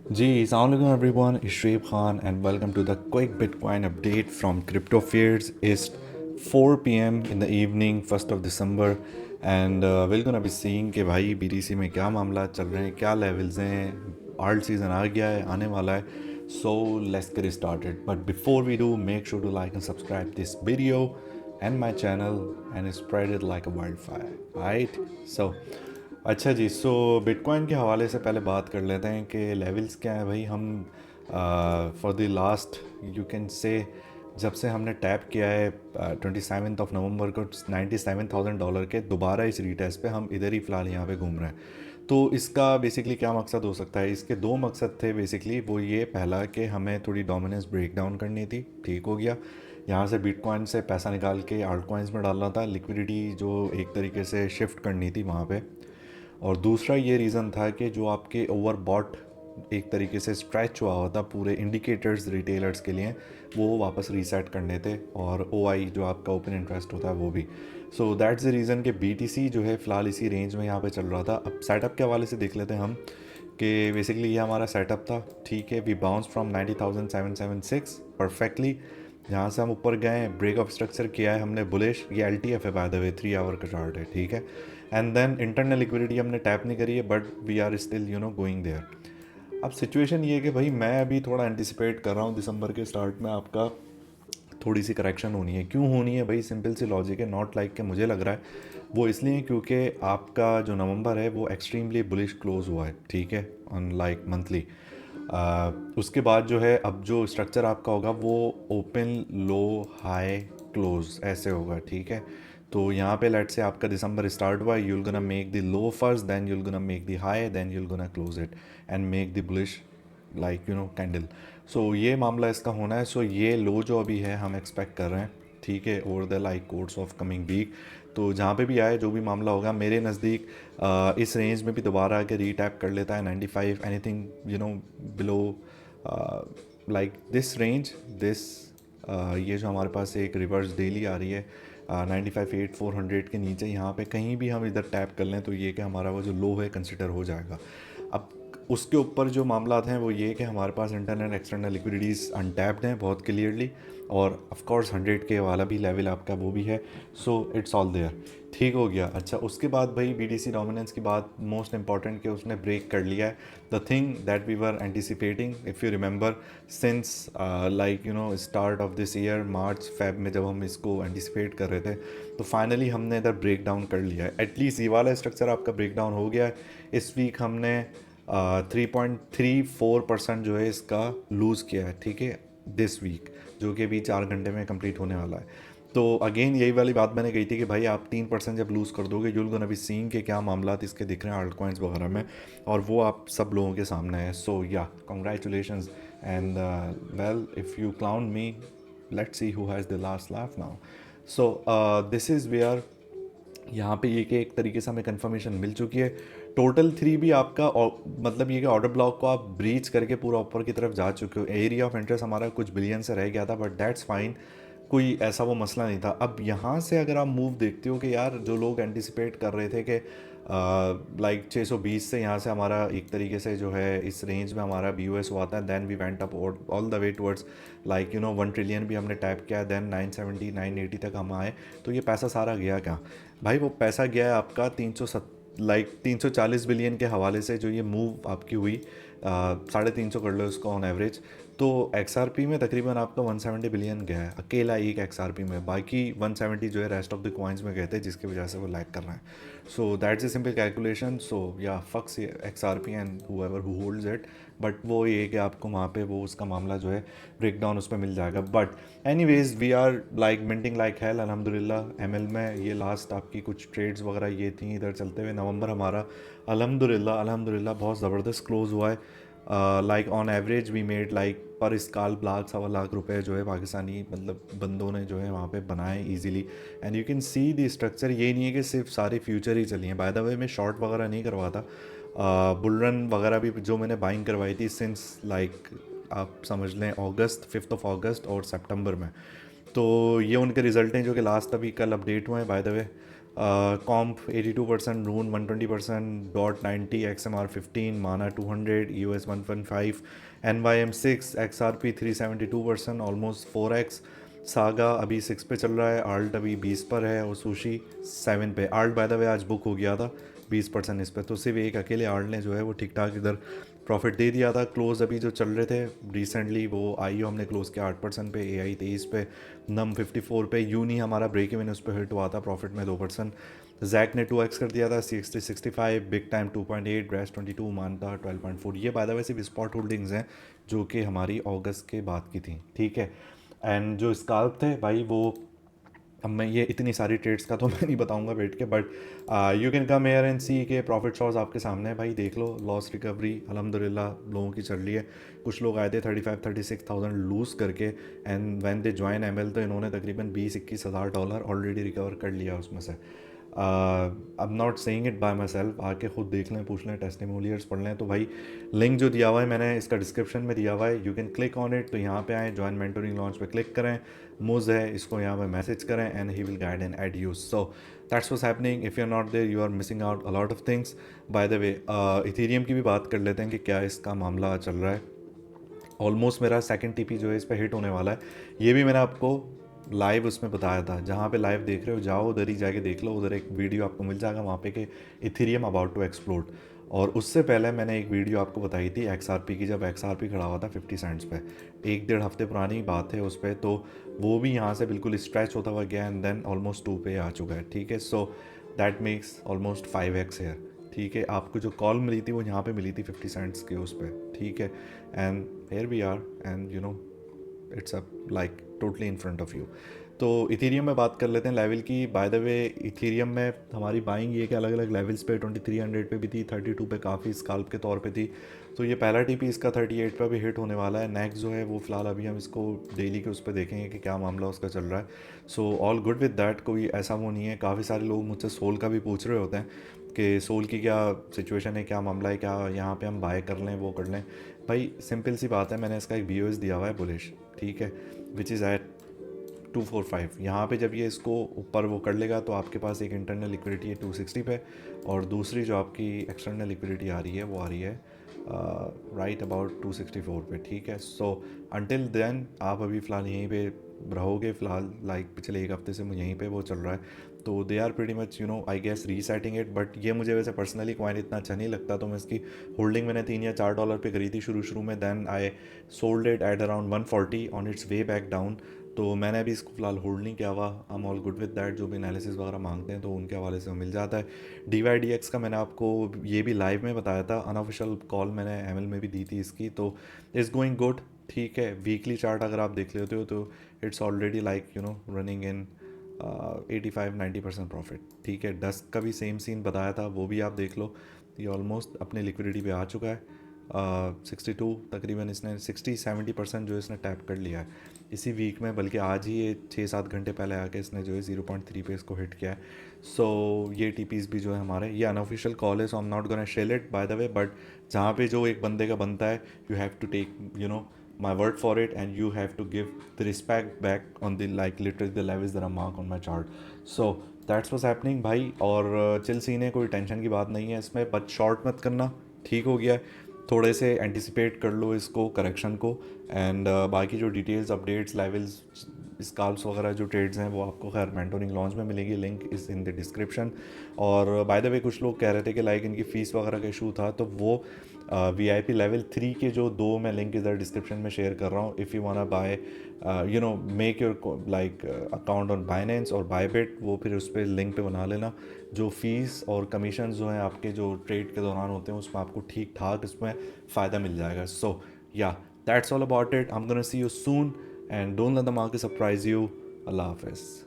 Ji, Assalamualaikum everyone, it's Shreb Khan and welcome to the quick Bitcoin update from Crypto Fears. It's 4 p.m. in the evening, 1st of December and we're gonna be seeing कि भाई BTC में क्या मामला चल रहे हैं, क्या levels हैं, आल्ट सीज़न आ गया है, आने वाला है. So let's get started. But before we do, make sure to like and subscribe this video and my channel and spread it like a wildfire. Alright? So अच्छा जी. सो बिटकॉइन के हवाले से पहले बात कर लेते हैं कि लेवल्स क्या है भाई. हम for the last you can say जब से हमने टैप किया है 27 नवंबर को $97,000 के दोबारा इस रीटेस्ट पे हम इधर ही फ़िलहाल यहाँ पे घूम रहे हैं. तो इसका बेसिकली क्या मकसद हो सकता है. इसके दो मकसद थे बेसिकली. वो ये पहला कि हमें थोड़ी डोमिनेंस ब्रेक डाउन करनी थी, ठीक हो गया. यहाँ से बिटकॉइन से पैसा निकाल के आल्ट कॉइन्स में डालना था, लिक्विडिटी जो एक तरीके से शिफ्ट करनी थी वहाँ पे. और दूसरा ये रीज़न था कि जो आपके ओवरबॉट एक तरीके से स्ट्रेच हुआ होता पूरे इंडिकेटर्स रिटेलर्स के लिए, वो वापस रीसेट करने थे. और OI जो आपका ओपन इंटरेस्ट होता है वो भी. सो दैट्स द रीज़न कि BTC जो है फ़िलहाल इसी रेंज में यहाँ पे चल रहा था. अब सेटअप के हवाले से देख लेते हैं हम कि बेसिकली ये हमारा सेटअप था. ठीक है, वी बाउंस फ्रॉम 90,776 परफेक्टली. यहाँ से हम ऊपर गए, ब्रेक ऑफ स्ट्रक्चर किया है हमने बुलिश. ये LTF है बाय द वे, 3 आवर का चार्ट है, ठीक है. एंड देन इंटरनल लिक्विडिटी हमने टैप नहीं करी है, but we are still going there. अब सिचुएशन ये है कि भाई मैं अभी थोड़ा एंटिसिपेट कर रहा हूँ दिसंबर के स्टार्ट में आपका थोड़ी सी करेक्शन होनी है. क्यों होनी है भाई, सिंपल सी लॉजिक है. नॉट लाइक के मुझे लग रहा है वो इसलिए क्योंकि आपका जो नवंबर है वो एक्सट्रीमली बुलिश क्लोज हुआ है, ठीक है, ऑन लाइक मंथली. उसके बाद जो है अब जो स्ट्रक्चर आपका होगा वो ओपन लो हाई क्लोज ऐसे होगा, ठीक है. तो यहाँ पे लेट से आपका दिसंबर स्टार्ट हुआ, you'll gonna make the low first, then you'll gonna make the high, then you'll gonna close it and make the bullish like candle. So ये मामला इसका होना है. सो ये लो जो अभी है हम एक्सपेक्ट कर रहे हैं, ठीक है, over the like course of coming week. तो जहाँ पे भी आए जो भी मामला होगा मेरे नज़दीक इस रेंज में भी दोबारा आके रीटैप कर लेता है 95 anything below like this range this. ये जो हमारे पास एक रिवर्स डेली आ रही है 95,800 के नीचे, यहाँ पे कहीं भी हम इधर टैप कर लें तो ये कि हमारा वो जो लो है कंसिडर हो जाएगा. अब उसके ऊपर जो मामला हैं वो ये कि हमारे पास इंटरनल एक्सटर्नल लिक्विडिटीज़ अनटैप्ड हैं बहुत क्लियरली. और ऑफ कोर्स 100 के वाला भी लेवल आपका वो भी है. सो इट्स ऑल देयर, ठीक हो गया. अच्छा, उसके बाद भाई BTC डोमिनेंस की बात मोस्ट इंपॉर्टेंट कि उसने ब्रेक कर लिया है. The thing that we were anticipating if you remember since like start of this year March Feb में जब हम इसको एंटिसिपेट कर रहे थे, तो फाइनली हमने इधर ब्रेक डाउन कर लिया है. एटलीस्ट ये वाला स्ट्रक्चर आपका ब्रेक डाउन हो गया है. इस वीक हमने 3.34% जो है इसका लूज़ किया है, ठीक है, दिस वीक, जो कि अभी 4 घंटे में कंप्लीट होने वाला है. तो अगेन यही वाली बात मैंने कही थी कि भाई आप 3% जब लूज़ कर दोगे, यूल गोना बी सीइंग के क्या मामला इसके दिख रहे हैं आल्ट कॉइन्स वगैरह में, और वो आप सब लोगों के सामने है. सो या congratulations and well if you clown me, let's see who has the last laugh now. So this is where यहाँ पे ये कि एक तरीके से हमें कंफर्मेशन मिल चुकी है. टोटल 3 भी आपका मतलब ये कि ऑर्डर ब्लॉक को आप ब्रीच करके पूरा ऊपर की तरफ जा चुके हो. एरिया ऑफ इंटरेस्ट हमारा कुछ बिलियन से रह गया था, बट दैट्स फाइन, कोई ऐसा वो मसला नहीं था. अब यहाँ से अगर आप मूव देखते हो कि यार जो लोग एंटिसिपेट कर रहे थे कि लाइक 620 से यहाँ से हमारा एक तरीके से जो है इस रेंज में हमारा BOS हुआ था, then we went up all the way towards like 1 trillion भी हमने टैप किया, देन 970 980 तक हम आए. तो ये पैसा सारा गया क्या भाई? वो पैसा गया है आपका 340 बिलियन के हवाले से जो ये मूव आपकी हुई, 350 कर लो इसको ऑन एवरेज. तो XRP में तकरीबन आपका 170 बिलियन गया है अकेला एक XRP में. बाकी 170 जो है रेस्ट ऑफ द कॉइन्स में गए थे, जिसकी वजह से वो लैग कर रहे हैं. So that's a simple calculation. So yeah fucks XRP and whoever who holds it. But वो ये कि आपको वहाँ पे वो उसका मामला जो है ब्रेक डाउन उस पर मिल जाएगा. But anyways we are like minting like hell अल्हम्दुलिल्लाह. ML में ये लास्ट आपकी कुछ ट्रेड्स वगैरह ये थी इधर चलते हुए. नवंबर हमारा अल्हम्दुलिल्लाह बहुत ज़बरदस्त क्लोज हुआ है. Like on average we made like पर स्काल लाख 1.25 लाख रुपए जो है पाकिस्तानी मतलब बंदों ने जो है वहाँ पे बनाए easily. And you can see the structure. ये नहीं है कि सिर्फ सारी फ्यूचर ही चली हैं. बाय द वे मैं शॉर्ट वगैरह नहीं करवाता. बुल रन वगैरह भी जो मैंने बाइंग करवाई थी सिंस लाइक आप समझ लें अगस्त 5 अगस्त और सितंबर में. तो ये उनके रिज़ल्ट हैं जो कि लास्ट अभी कल अपडेट हुए हैं bye the way. Comp 82%, रून 120%, dot 90, XMR 15, माना 200, EOS 115, NYM 6, XRP 372%, almost 4x। Saga अभी 6 पे चल रहा है, आल्ट अभी 20 पर है और सुशी 7 पे। आल्ट बाय द वे आज बुक हो गया था 20% इस पर, तो सिर्फ एक अकेले आल्ट ने जो है वो ठीक ठाक इधर प्रॉफिट दे दिया था। क्लोज अभी जो चल रहे थे रिसेंटली वो आईओ हमने क्लोज किया 8% पे, AI 23 पे, नम 54 पे, यूनी हमारा ब्रेक इवन उस पर हिट हुआ था प्रॉफिट में 2%। जैक ने 2x कर दिया था 65, बिग टाइम 2.8, ग्रेस 22, मानता 12.4। ये बाय द वे सिर्फ स्पॉट होल्डिंग्स हैं जो कि हमारी अगस्त के बाद की थी, ठीक है। एंड जो स्काल्प थे भाई वो, अब मैं ये इतनी सारी ट्रेड्स का तो मैं नहीं बताऊंगा बैठ के, but you can come air and see के प्रॉफिट शॉर्स आपके सामने है भाई, देख लो। लॉस रिकवरी अल्हम्दुलिल्लाह लोगों की चल रही है। कुछ लोग आए थे 35-36,000 लूज़ करके, and when they join ML तो इन्होंने तकरीबन 20-21 हज़ार डॉलर ऑलरेडी रिकवर कर लिया उसमें से। अब not saying it by my self, आके खुद देख लें, पूछ लें, टेस्टिमोनियल्स पढ़ लें। तो भाई लिंक जो दिया हुआ है मैंने इसका डिस्क्रिप्शन में दिया हुआ है, you can click on it. तो यहाँ पे आएँ, जॉइन मेंटोरिंग लॉन्च पे क्लिक करें, मुझ है इसको यहाँ पे मैसेज करें and he will guide and aid you. So that's what's happening. If you are not there you are missing out a lot of things. By the way Ethereum की भी बात कर लेते हैं कि क्या इसका मामला चल रहा है। ऑलमोस्ट मेरा सेकंड टीपी जो है इस पर हिट होने वाला है। ये भी मैंने आपको लाइव उसमें बताया था, जहाँ पे लाइव देख रहे हो जाओ उधर ही जाके देख लो, उधर एक वीडियो आपको मिल जाएगा वहाँ पे कि इथेरियम अबाउट टू एक्सप्लोड। और उससे पहले मैंने एक वीडियो आपको बताई थी XRP की, जब XRP खड़ा हुआ था 50 सेंट्स पे, 1-1.5 हफ्ते पुरानी बात है उस पर। तो वो भी यहाँ से बिल्कुल स्ट्रेच होता हुआ गया एंड देन ऑलमोस्ट 2 पे आ चुका है, ठीक है। So that makes almost 5x here, ठीक है। आपको जो कॉल मिली थी वो यहाँ पे मिली थी 50 सेंट्स के उस पर, ठीक है। And here we are and you know it's a like totally in front of you. तो इथेरियम में बात कर लेते हैं लेवल की। बाय द वे इथेरियम में हमारी बाइंग ये कि अलग अलग लेवल्स पे 2300 पे भी थी, 32 पे काफ़ी स्काल्प के तौर पे थी। तो ये पहला टीपी इसका 38 पे भी हिट होने वाला है। नेक्स्ट जो है वो फ़िलहाल अभी हम इसको डेली के उस पर देखेंगे कि क्या मामला उसका चल रहा है। So all good with that, कोई ऐसा वो नहीं है। काफ़ी सारे लोग मुझसे सोल का भी पूछ रहे होते हैं कि सोल की क्या सिचुएशन है, क्या मामला है, क्या यहाँ पे हम बाय कर लें, वो कर लें। भाई सिंपल सी बात है, मैंने इसका एक BOS दिया हुआ है बुलिश, ठीक है, विच इज़ एट 245। यहाँ पे जब ये इसको ऊपर वो कर लेगा तो आपके पास एक इंटरनल लिक्विडिटी है 260 पे, और दूसरी जो आपकी एक्सटर्नल लिक्विडिटी आ रही है वो आ रही है राइट अबाउट 264 पे, ठीक है। सो अंटिल देन आप अभी फ़िलहाल यहीं पे रहोगे। फ़िलहाल लाइक पिछले एक हफ्ते से यहीं पे वो चल रहा है। तो they are pretty much you know I guess resetting it, but ये मुझे वैसे पर्सनली कॉइन इतना अच्छा नहीं लगता। तो मैं इसकी होल्डिंग मैंने $3 या $4 पे करी थी शुरू में, then I sold it at around 140 on its way back down. तो मैंने अभी इसको फ़िलहाल होल्ड नहीं किया हुआ। I am all good with that. जो भी एनालिसिस वगैरह मांगते हैं तो उनके हवाले से मिल जाता है। DYDX का मैंने आपको ये भी लाइव में बताया था, अनऑफिशियल कॉल मैंने ML में भी दी थी इसकी। तो इज़ गोइंग गुड, ठीक है। वीकली चार्ट अगर आप देख लेते हो तो it's already like you know running in 85-90% profit, ठीक है। डस्क का भी सेम सीन बताया था, वो भी आप देख लो। ये ऑलमोस्ट अपने लिक्विडिटी पे आ चुका है। 62 तकरीबन इसने 60-70% जो इसने टैप कर लिया है इसी वीक में, बल्कि आज ही ये 6-7 घंटे पहले आके इसने जो है 0.3 पे इसको हिट किया है। सो ये टीपीज़ भी जो है हमारे, ये अनऑफिशियल कॉल है, so I am not gonna shell it by the way, but जहाँ पे जो एक बंदे का बनता है you have to take you know my word for it and you have to give the respect back on the like literally the levels that are marked on my chart. So that's what's happening भाई। और chill scene है, कोई tension की बात नहीं है इसमें, but short मत करना, ठीक हो गया है। थोड़े से एंटिसिपेट कर लो इसको करेक्शन को, एंड बाकी जो डिटेल्स अपडेट्स लेवल्स स्काल्प्स वगैरह जो ट्रेड्स हैं वो आपको खैर मेंटोरिंग लॉन्च में मिलेगी, link is in the description. और बाय द वे कुछ लोग कह रहे थे कि लाइक इनकी फ़ीस वगैरह का इशू था, तो वो VIP लेवल 3 के जो 2 मैं लिंक इधर डिस्क्रिप्शन में शेयर कर रहा हूँ। If you wanna buy you know make your like account on Binance और बायबिट, वो फिर उस पर लिंक पे बना लेना। जो फ़ीस और कमीशन जो हैं आपके जो ट्रेड के दौरान होते हैं उसमें आपको ठीक ठाक इसमें फ़ायदा मिल जाएगा। So yeah that's all about it. I am gonna see you soon and don't let the market surprise you. अल्लाह हाफिज़।